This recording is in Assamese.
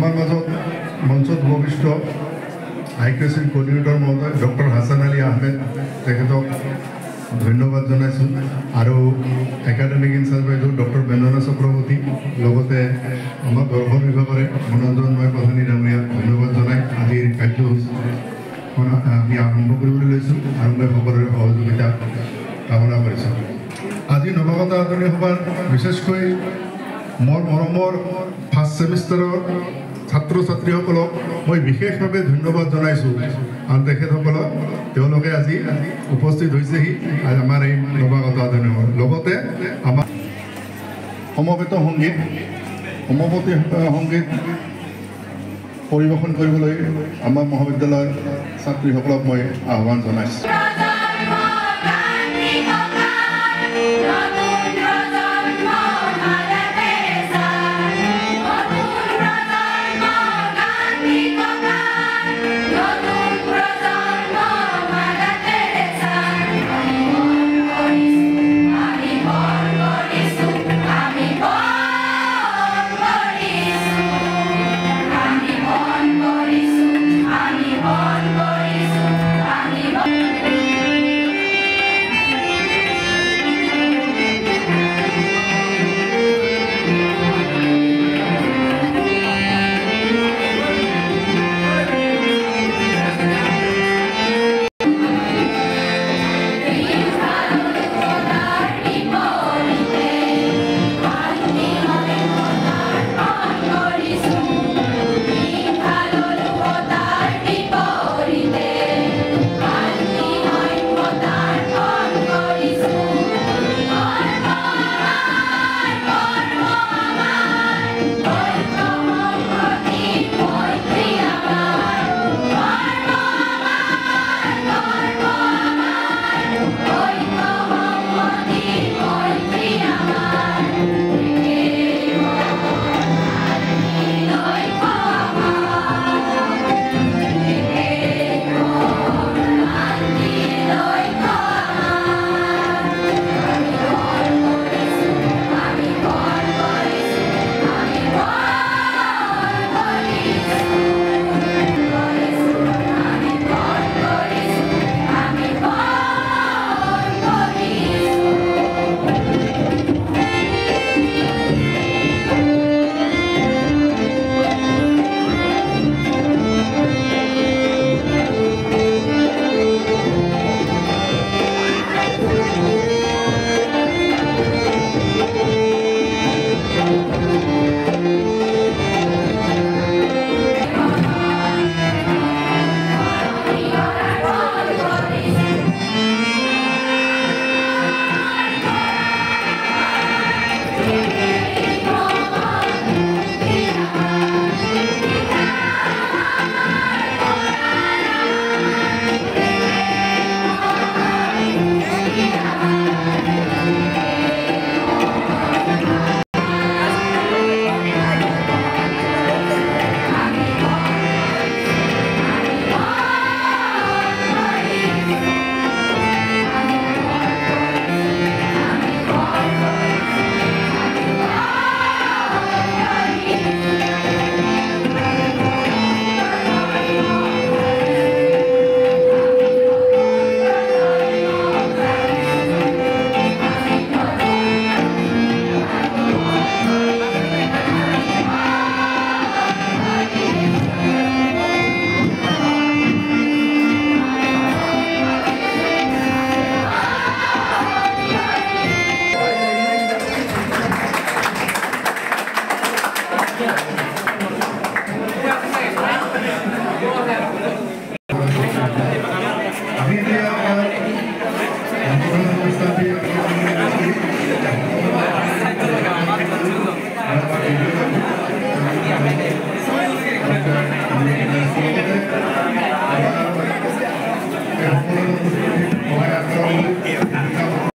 আমাৰ মাজত মঞ্চত উপবিষ্ট আইকিউএছিৰ কোঅৰ্ডিনেটৰ মহোদয় ডক্টৰ হাছান আলী আহমেদ তেখেতক ধন্যবাদ জনাইছোঁ আৰু একাডেমিক ইনচাৰ্জ বাইদেউ ডক্টৰ বেন্দনা চক্ৰৱৰ্তী লগতে আমাৰ দৰ্শন বিভাগৰে মনোৰঞ্জনময় প্ৰধানী ডাঙৰীয়াক ধন্যবাদ জনাই আজিৰ কাৰ্যসূচী আমি আৰম্ভ কৰিবলৈ লৈছোঁ আৰু মই সকলোৰে সহযোগিতা কামনা কৰিছোঁ। আজি নৱাগত আদৰণি সভাৰ বিশেষকৈ মোৰ মৰমৰ ফাৰ্ষ্ট ছেমিষ্টাৰৰ ছাত্ৰ ছাত্ৰীসকলক মই বিশেষভাৱে ধন্যবাদ জনাইছোঁ আৰু তেখেতসকলক তেওঁলোকে আজি উপস্থিত হৈছেহি আমাৰ এই নৱাগত আদৰণি সভাৰ লগতে আমাৰ সমবেত সংগীত পৰিৱেশন কৰিবলৈ আমাৰ মহাবিদ্যালয়ৰ ছাত্ৰীসকলক মই আহ্বান জনাইছোঁ।